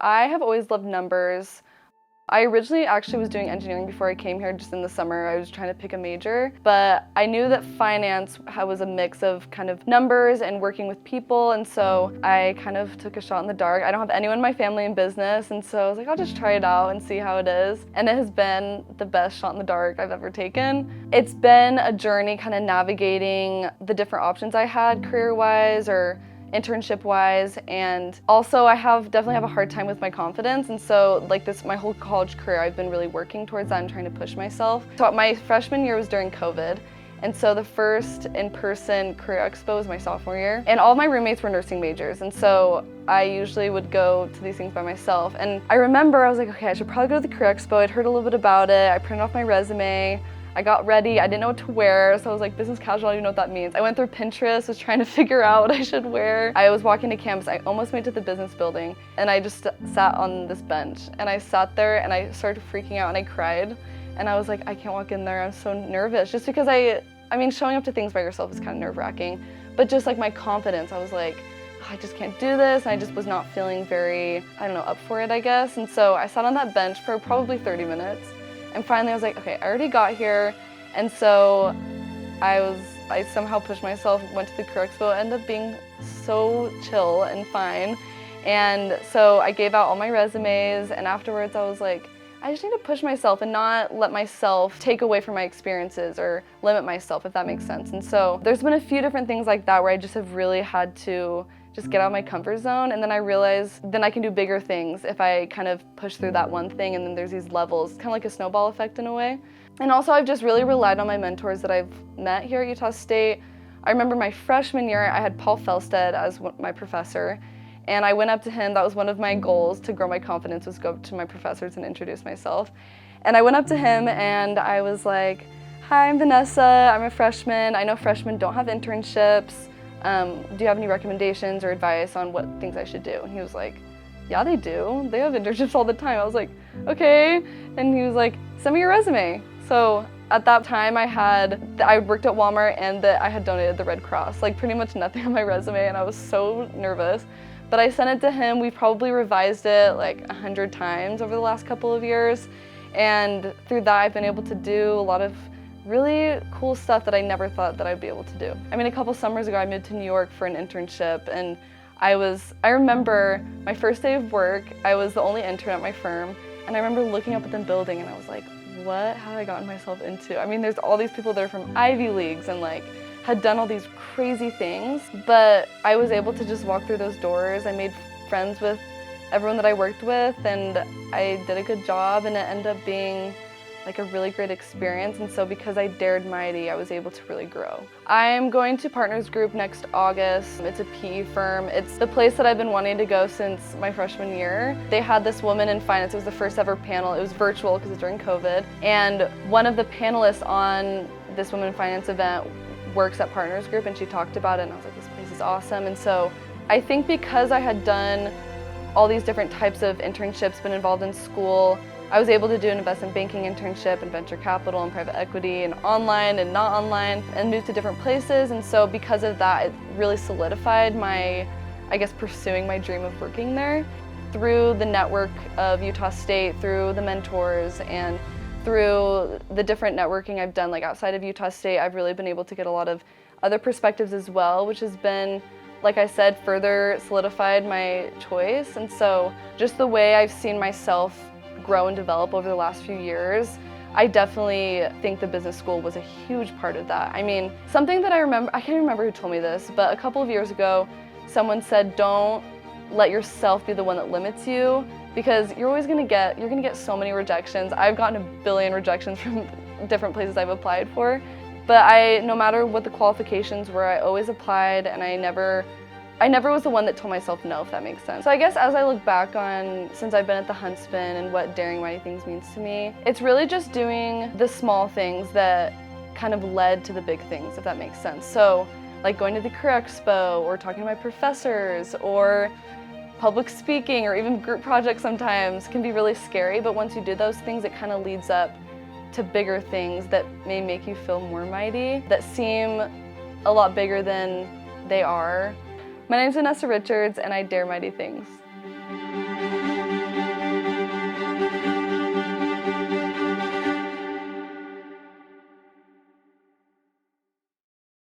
I have always loved numbers. I originally actually was doing engineering before I came here, just in the summer. I was trying to pick a major, but I knew that finance was a mix of kind of numbers and working with people, and so I kind of took a shot in the dark. I don't have anyone in my family in business, and so I was like, I'll just try it out and see how it is. And it has been the best shot in the dark I've ever taken. It's been a journey kind of navigating the different options I had career-wise or internship-wise, and also I definitely have a hard time with my confidence, and so my whole college career I've been really working towards that and trying to push myself. So my freshman year was during COVID, and so the first in-person career expo was my sophomore year, and all of my roommates were nursing majors, and so I usually would go to these things by myself. And I remember I was like, okay, I should probably go to the career expo. I'd heard a little bit about it. I printed off my resume. I got ready, I didn't know what to wear, so I was like, business casual, I don't even know what that means. I went through Pinterest, was trying to figure out what I should wear. I was walking to campus, I almost made it to the business building, and I just sat on this bench. And I sat there and I started freaking out and I cried. And I was like, I can't walk in there, I'm so nervous. Just because I mean, showing up to things by yourself is kind of nerve-wracking, but just like my confidence, I was like, I just can't do this, and I just was not feeling very, I don't know, up for it, I guess. And so I sat on that bench for probably 30 minutes. And finally I was like, okay, I already got here. And so I somehow pushed myself, went to the career expo, ended up being so chill and fine. And so I gave out all my resumes, and afterwards I was like, I just need to push myself and not let myself take away from my experiences or limit myself, if that makes sense. And so there's been a few different things like that where I just have really had to just get out of my comfort zone, and then I realized then I can do bigger things if I kind of push through that one thing, and then there's these levels, kind of like a snowball effect in a way. And also I've just really relied on my mentors that I've met here at Utah State. I remember my freshman year, I had Paul Felstead as my professor, and I went up to him. That was one of my goals to grow my confidence, was go up to my professors and introduce myself. And I went up to him and I was like, hi, I'm Vanessa, I'm a freshman. I know freshmen don't have internships. Do you have any recommendations or advice on what things I should do? And he was like, yeah, they do. They have internships all the time. I was like, okay. And he was like, send me your resume. So at that time I worked at Walmart, and I had donated the Red Cross, like pretty much nothing on my resume, and I was so nervous. But I sent it to him. We probably revised it like 100 times over the last couple of years. And through that I've been able to do a lot of really cool stuff that I never thought that I'd be able to do. I mean, a couple summers ago I moved to New York for an internship, and I remember my first day of work, I was the only intern at my firm, and I remember looking up at the building and I was like, what have I gotten myself into? I mean, there's all these people that are from Ivy Leagues and like had done all these crazy things, but I was able to just walk through those doors. I made friends with everyone that I worked with, and I did a good job, and it ended up being like a really great experience. And so because I dared mighty, I was able to really grow. I'm going to Partners Group next August. It's a PE firm. It's the place that I've been wanting to go since my freshman year. They had this woman in finance. It was the first ever panel. It was virtual because it's during COVID. And one of the panelists on this Women in Finance event works at Partners Group, and she talked about it, and I was like, this place is awesome. And so I think because I had done all these different types of internships, been involved in school, I was able to do an investment banking internship and venture capital and private equity and online and not online, and move to different places. And so because of that, it really solidified my, I guess, pursuing my dream of working there. Through the network of Utah State, through the mentors, and through the different networking I've done like outside of Utah State, I've really been able to get a lot of other perspectives as well, which has been, like I said, further solidified my choice. And so just the way I've seen myself grow and develop over the last few years, I definitely think the business school was a huge part of that. I mean, something that I can't remember who told me this, but a couple of years ago, someone said, don't let yourself be the one that limits you, because you're gonna get so many rejections. I've gotten a billion rejections from different places I've applied for, but no matter what the qualifications were, I always applied, and I never was the one that told myself no, if that makes sense. So I guess as I look back on, since I've been at the Huntsman and what daring mighty things means to me, it's really just doing the small things that kind of led to the big things, if that makes sense. So like going to the career expo, or talking to my professors, or public speaking, or even group projects sometimes can be really scary, but once you do those things, it kind of leads up to bigger things that may make you feel more mighty, that seem a lot bigger than they are. My name's Vanessa Richards, and I dare mighty things.